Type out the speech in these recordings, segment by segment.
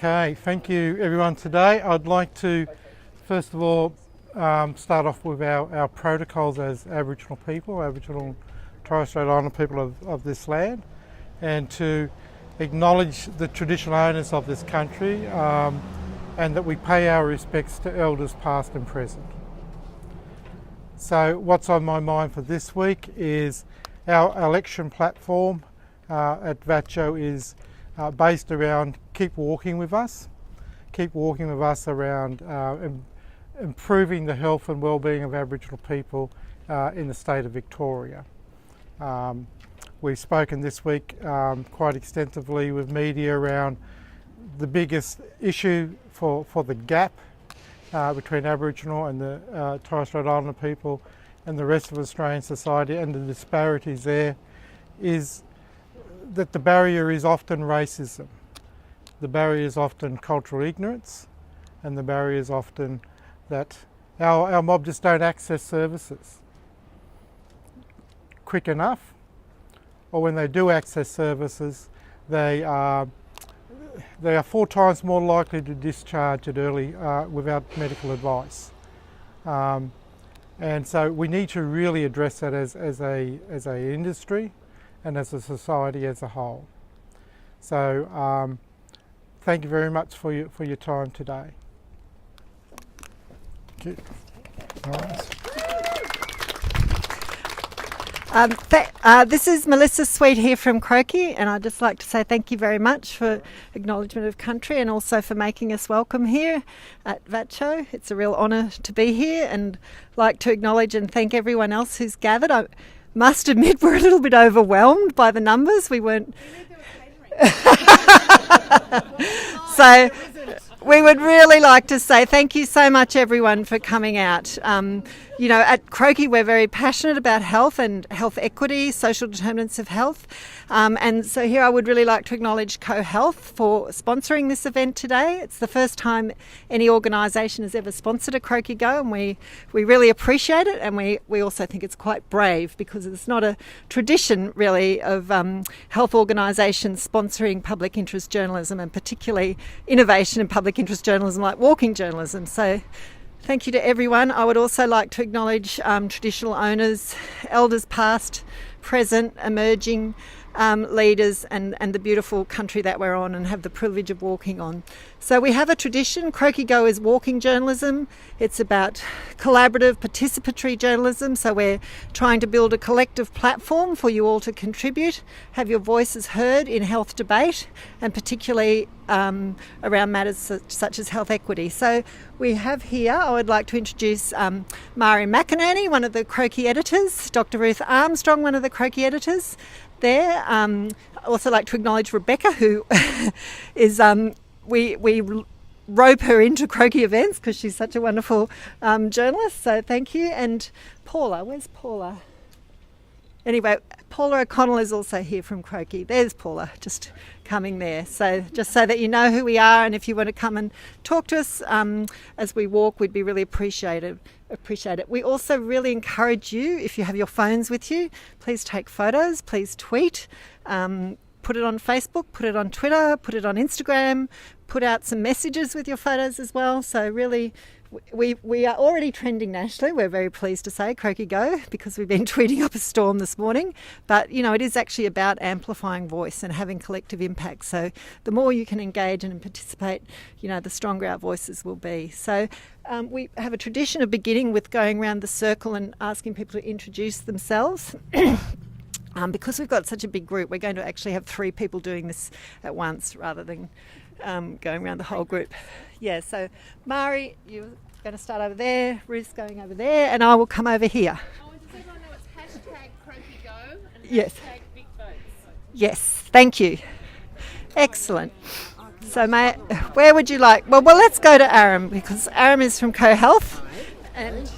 Okay, thank you everyone today. I'd like to first of all start off with our protocols as Aboriginal people, Aboriginal and Torres Strait Islander people of this land, and to acknowledge the traditional owners of this country and that we pay our respects to elders past and present. So what's on my mind for this week is our election platform at VACCHO is based around keep walking with us around improving the health and well-being of Aboriginal people in the state of Victoria. We've spoken this week quite extensively with media around the biggest issue for the gap between Aboriginal and the Torres Strait Islander people and the rest of Australian society, and the disparities there is that the barrier is often racism. The barrier is often cultural ignorance, and the barrier is often that our mob just don't access services quick enough, or when they do access services, they are 4 times more likely to discharge it early without medical advice. And so we need to really address that as a industry and as a society as a whole. So thank you very much for your time today. Thank you. This is Melissa Sweet here from Croakey, and I'd just like to say thank you very much for acknowledgement of country and also for making us welcome here at VACCHO. It's a real honour to be here, and like to acknowledge and thank everyone else who's gathered. I must admit we're a little bit overwhelmed by the numbers. We weren't... So we would really like to say thank you so much everyone for coming out. You know, at Croakey we're very passionate about health and health equity, social determinants of health. And so here I would really like to acknowledge CoHealth for sponsoring this event today. It's the first time any organisation has ever sponsored a Croakey Go, and we really appreciate it, and we also think it's quite brave because it's not a tradition really of health organisations sponsoring public interest journalism, and particularly innovation in public interest journalism like walking journalism. So thank you to everyone. I would also like to acknowledge traditional owners, elders past, present, emerging, leaders and the beautiful country that we're on and have the privilege of walking on. So we have a tradition. Croakey Go is walking journalism. It's about collaborative, participatory journalism. So we're trying to build a collective platform for you all to contribute, have your voices heard in health debate, and particularly around matters such as health equity. So we have here, I would like to introduce Mari McInerney, one of the Croakey editors, Dr. Ruth Armstrong, one of the Croakey editors there. I also like to acknowledge Rebecca, who is, we rope her into Croakey events because she's such a wonderful journalist, so thank you. And Paula, where's Paula? Anyway, Paula O'Connell is also here from Croakey. There's Paula, just coming there. So just so that you know who we are, and if you want to come and talk to us as we walk, we'd be really appreciate it. We also really encourage you, if you have your phones with you, please take photos, please tweet, put it on Facebook, put it on Twitter, put it on Instagram, put out some messages with your photos as well. So really, we are already trending nationally. We're very pleased to say, Croakey Go, because we've been tweeting up a storm this morning. But, you know, it is actually about amplifying voice and having collective impact. So the more you can engage and participate, you know, the stronger our voices will be. So we have a tradition of beginning with going around the circle and asking people to introduce themselves. Because we've got such a big group, we're going to actually have 3 people doing this at once rather than going around the whole group. Yeah, so Mari, you're going to start over there, Ruth's going over there, and I will come over here. Oh, and does everyone know it's #CroakeyGo and yes. #BigVotes? Yes, thank you. Excellent. So where would you like? Well, let's go to Aram, because Aram is from CoHealth. And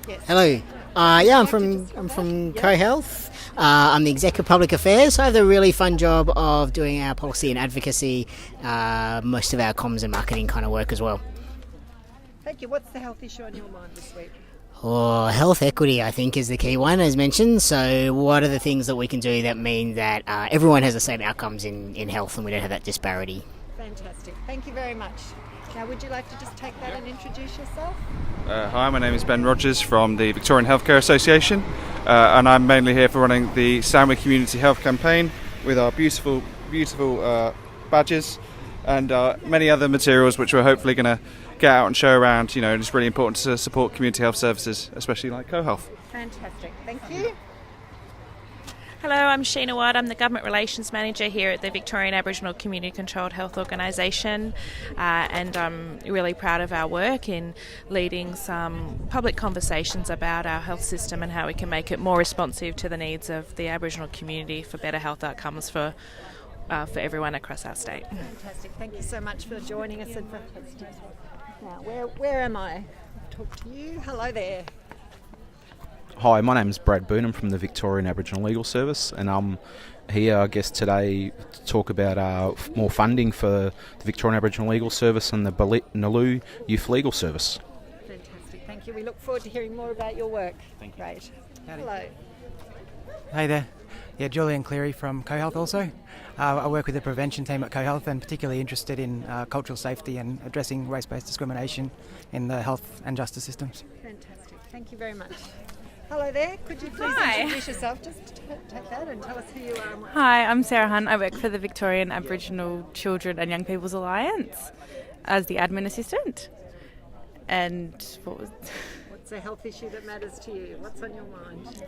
yes. Hello. I'm from CoHealth. I'm the Exec of Public Affairs. I have the really fun job of doing our policy and advocacy, most of our comms and marketing kind of work as well. Thank you. What's the health issue on your mind this week? Oh, health equity, I think, is the key one, as mentioned. So what are the things that we can do that mean that everyone has the same outcomes in health and we don't have that disparity? Fantastic. Thank you very much. Now, would you like to just take that and introduce yourself? Hi, my name is Ben Rogers from the Victorian Healthcare Association, and I'm mainly here for running the Stanway Community Health Campaign with our beautiful badges and many other materials which we're hopefully going to get out and show around. You know, it's really important to support community health services, especially like CoHealth. Fantastic. Thank you. Hello, I'm Sheena White. I'm the Government Relations Manager here at the Victorian Aboriginal Community Controlled Health Organisation, and I'm really proud of our work in leading some public conversations about our health system and how we can make it more responsive to the needs of the Aboriginal community for better health outcomes for everyone across our state. Fantastic. Thank you so much for joining us. Now, where am I? Talk to you. Hello there. Hi, my name is Brad Burnham from the Victorian Aboriginal Legal Service, and I'm here, I guess, today to talk about more funding for the Victorian Aboriginal Legal Service and the Naloo Youth Legal Service. Fantastic, thank you. We look forward to hearing more about your work. Thank you. Great. Howdy. Hello. Hey there. Yeah, Julian Cleary from CoHealth also. I work with the prevention team at CoHealth and particularly interested in cultural safety and addressing race-based discrimination in the health and justice systems. Fantastic, thank you very much. Hello there, could you please introduce yourself? Just take that and tell us who you are. Hi, I'm Sarah Hunt. I work for the Victorian Aboriginal Children and Young People's Alliance as the admin assistant. And What's a health issue that matters to you? What's on your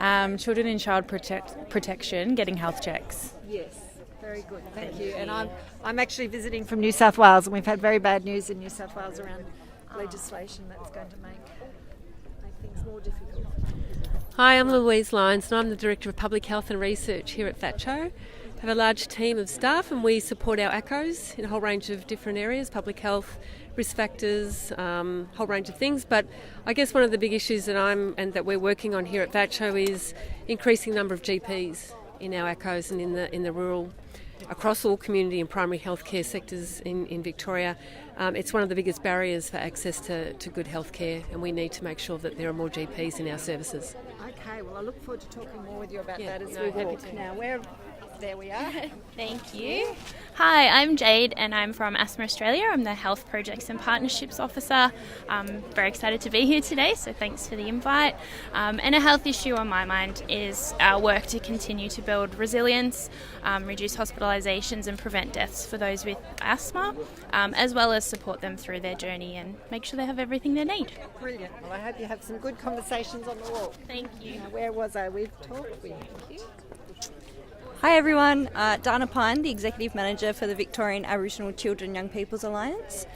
mind? Children in child protection getting health checks. Yes, very good, thank you. And I'm actually visiting from New South Wales, and we've had very bad news in New South Wales around legislation that's going to make things more difficult. Hi, I'm Louise Lyons and I'm the Director of Public Health and Research here at VACCHO. We have a large team of staff and we support our ACCOs in a whole range of different areas, public health, risk factors, whole range of things. But I guess one of the big issues that we're working on here at VACCHO is increasing the number of GPs in our ACCOs and in the rural, across all community and primary healthcare sectors in Victoria. It's one of the biggest barriers for access to good healthcare, and we need to make sure that there are more GPs in our services. Okay, well I look forward to talking more with you about that as we walk. Now, there we are. Thank you. Hi, I'm Jade and I'm from Asthma Australia. I'm the Health Projects and Partnerships Officer. I'm very excited to be here today, so thanks for the invite. And a health issue on my mind is our work to continue to build resilience, reduce hospitalisations and prevent deaths for those with asthma, as well as support them through their journey and make sure they have everything they need. Brilliant. Well, I hope you have some good conversations on the walk. Thank you. Now, where was I? We've talked. Thank you. Hi everyone, Dana Pine, the Executive Manager for the Victorian Aboriginal Children and Young People's Alliance.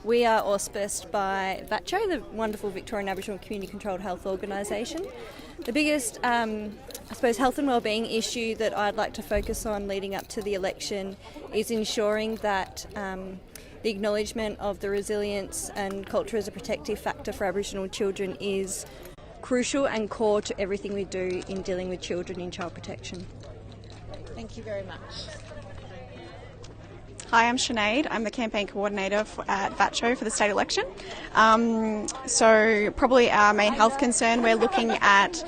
We are auspiced by VACCHO, the wonderful Victorian Aboriginal Community Controlled Health Organisation. The biggest, health and wellbeing issue that I'd like to focus on leading up to the election is ensuring that the acknowledgement of the resilience and culture as a protective factor for Aboriginal children is crucial and core to everything we do in dealing with children in child protection. Thank you very much. Hi, I'm Sinead. I'm the campaign coordinator at VACCHO for the state election. So probably our main health concern, we're looking at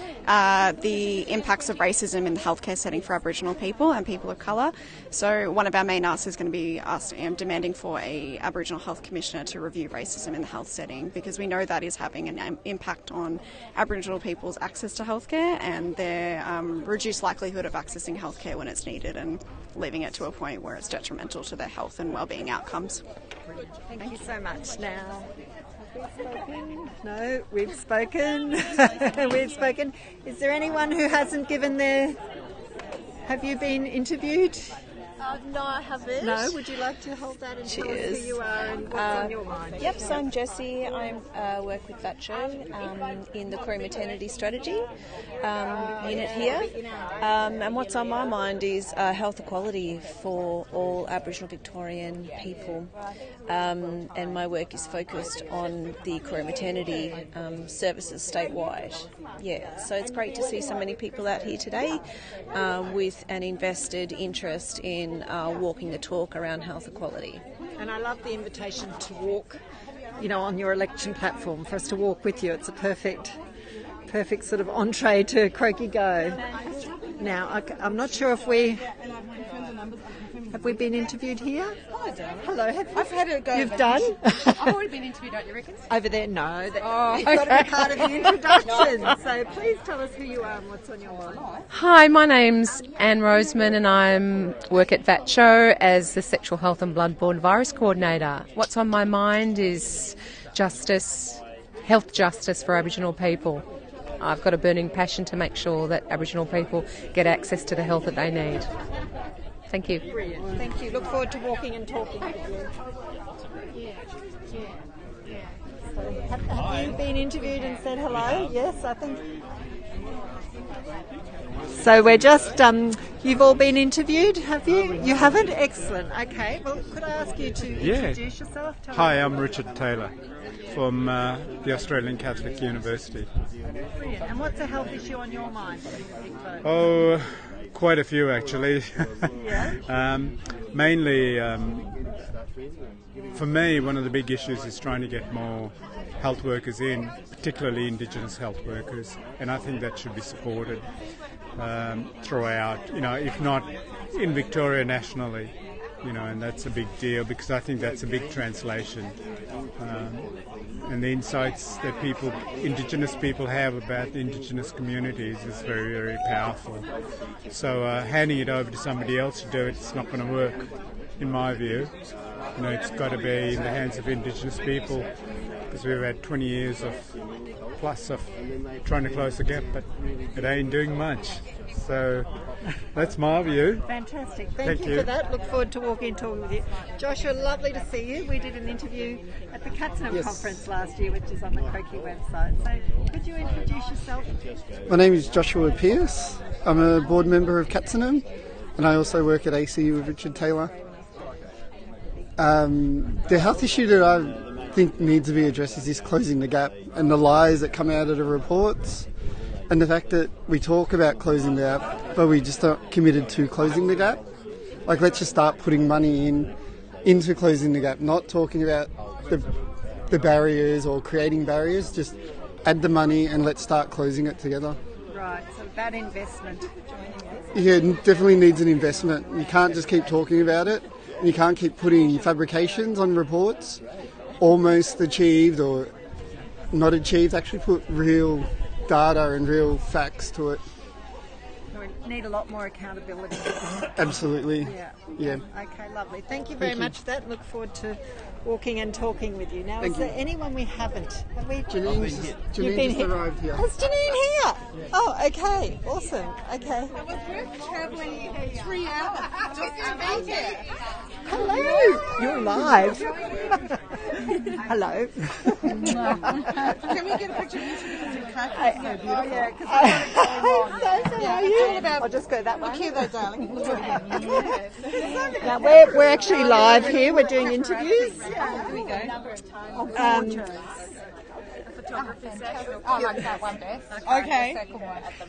the impacts of racism in the healthcare setting for Aboriginal people and people of colour. So one of our main asks is going to be us demanding for a Aboriginal Health Commissioner to review racism in the health setting, because we know that is having an impact on Aboriginal people's access to healthcare and their reduced likelihood of accessing healthcare when it's needed, and leaving it to a point where it's detrimental to their health and wellbeing outcomes. Thank you so much. Now, have we spoken? No, we've spoken. We've spoken. Is there anyone who hasn't given their... Have you been interviewed? No, I haven't. No? Would you like to hold that and tell us who you are and what's on your mind? Yep, so I'm Jessie. I work with VACCHO in the Career Maternity Strategy unit here. And what's on my mind is health equality for all Aboriginal Victorian people. And my work is focused on the career maternity services statewide. Yeah, so it's great to see so many people out here today with an invested interest in walking the talk around health equality. And I love the invitation to walk, on your election platform, for us to walk with you. It's a perfect sort of entree to Croakey Go. Now, I'm not sure if have we been interviewed here? Hello, I've had a go. You've done? I've already been interviewed, don't you reckon? Over there, no. It's okay. got to be part of the introduction. So please tell us who you are and what's on your mind. Hi, my name's Anne Roseman and I work at VACCHO as the Sexual Health and Bloodborne Virus Coordinator. What's on my mind is justice, health justice for Aboriginal people. I've got a burning passion to make sure that Aboriginal people get access to the health that they need. Thank you. Brilliant. Thank you. Look forward to walking and talking with you. Have you been interviewed and said hello? Yes, I think. So we're just, you've all been interviewed, have you? You haven't? Excellent. Okay. Well, could I ask you to introduce yourself? Hi, I'm Richard Taylor from the Australian Catholic University. Brilliant. And what's a health issue on your mind? Oh, quite a few actually. Mainly, for me, one of the big issues is trying to get more health workers in, particularly Indigenous health workers, and I think that should be supported throughout, if not in Victoria, nationally, and that's a big deal because I think that's a big translation. And the insights that Indigenous people have about the Indigenous communities is very, very powerful. So handing it over to somebody else to do it, it's not going to work, in my view. It's got to be in the hands of Indigenous people, because we've had 20 years of trying to close the gap, but it ain't doing much. So that's my view. Fantastic. Thank you for that. Look forward to walking and talking with you. Joshua, lovely to see you. We did an interview at the Katzenham conference last year, which is on the Croakey website. So could you introduce yourself? My name is Joshua Pearce. I'm a board member of Katzenham, and I also work at ACU with Richard Taylor. The health issue that I think needs to be addressed is this closing the gap and the lies that come out of the reports, and the fact that we talk about closing the gap but we just aren't committed to closing the gap. Like, let's just start putting money into closing the gap, not talking about the barriers or creating barriers. Just add the money and let's start closing it together. Right, so that investment. Yeah, it definitely needs an investment. You can't just keep talking about it. You can't keep putting fabrications on reports, almost achieved or not achieved. Actually put real data and real facts to it. We need a lot more accountability. Absolutely. Yeah. Okay, lovely. Thank you very much for that. Look forward to walking and talking with you. Now, is there anyone we haven't? Have we? Janine just arrived here. Is Janine here? Oh, okay. Awesome. Okay. I was travelling 3 hours just to be here. Hello. You're live. Hello. Can we get a picture of you two because you're cracking so beautiful? Oh, yeah, because it's all about... I'll just go that way. Look here though, darling. Now, we're actually live here. We're doing interviews. Here we go. I like that one best. Okay.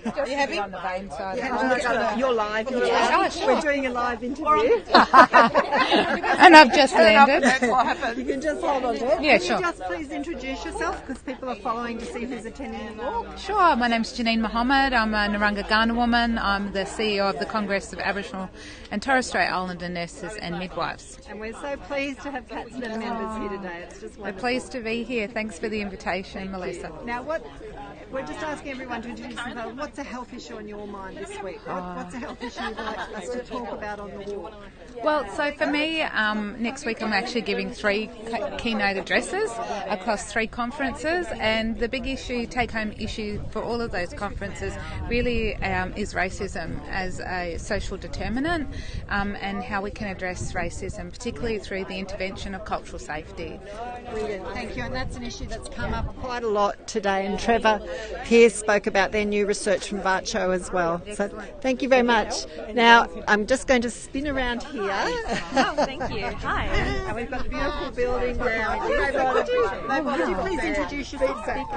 Are you happy? On the vein side. You're live here. We're doing a live interview. And I've just landed. That's what happened. You can just hold on to it. Yeah, Can sure. you just please introduce yourself, because people are following to see who's attending the walk? Sure, my name's Janine Mohammed. I'm a Narungga Ghana woman. I'm the CEO of the Congress of Aboriginal and Torres Strait Islander Nurses and Midwives. And we're so pleased to have Katzenham members here today. It's just We're wonderful. pleased to be here. Thanks for the invitation, Melissa. Now, we're just asking everyone to introduce themselves. What's a health issue on your mind this week? What's a health issue you'd like us to talk about on the walk? Well, so for me, next week I'm actually giving 3 keynote addresses across 3 conferences, and the big issue, take-home issue for all of those conferences really is racism as a social determinant, and how we can address racism, particularly through the intervention of cultural safety. Brilliant, thank you. And that's an issue that's come up quite a lot today, and Trevor Pearce spoke about their new research from VACCHO as well. So thank you very much. Now, I'm just going to spin around here. Oh, thank you. Hi. And we've got the beautiful building now. Could you please introduce yourself and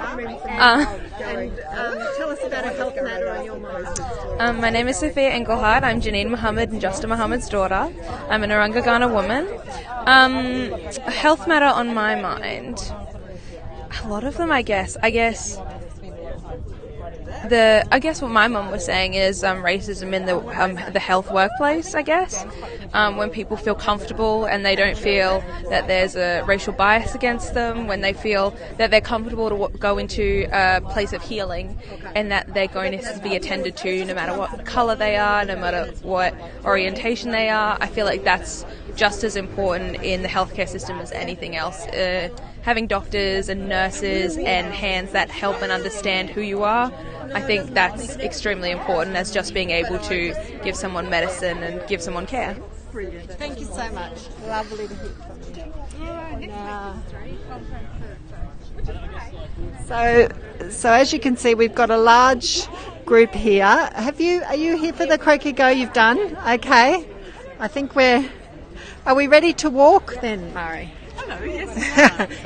tell us about a health matter on your mind? My name is Sophia Engelhardt. I'm Janine Mohammed and Justa Mohammed's daughter. I'm a Narungga Ghana woman. A health matter on my mind. A lot of them, I guess. I guess what my mum was saying is racism in the health workplace, I guess. When people feel comfortable and they don't feel that there's a racial bias against them, when they feel that they're comfortable to go into a place of healing and that they're going to be attended to no matter what colour they are, no matter what orientation they are. I feel like that's just as important in the healthcare system as anything else. Having doctors and nurses and hands that help and understand who you are, I think that's extremely important as just being able to give someone medicine and give someone care. Brilliant. Thank you so much. Lovely to hear from you. So as you can see, we've got a large group here. Are you here for the Croakey Go you've done? Okay. I think are we ready to walk then, Murray? Hello, yes.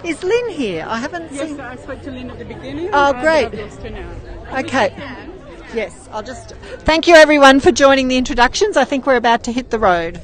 Is Lynn here? I haven't seen. Yes, I spoke to Lynn at the beginning. Oh, great. I've lost her now. Okay. Yes, thank you everyone for joining the introductions. I think we're about to hit the road.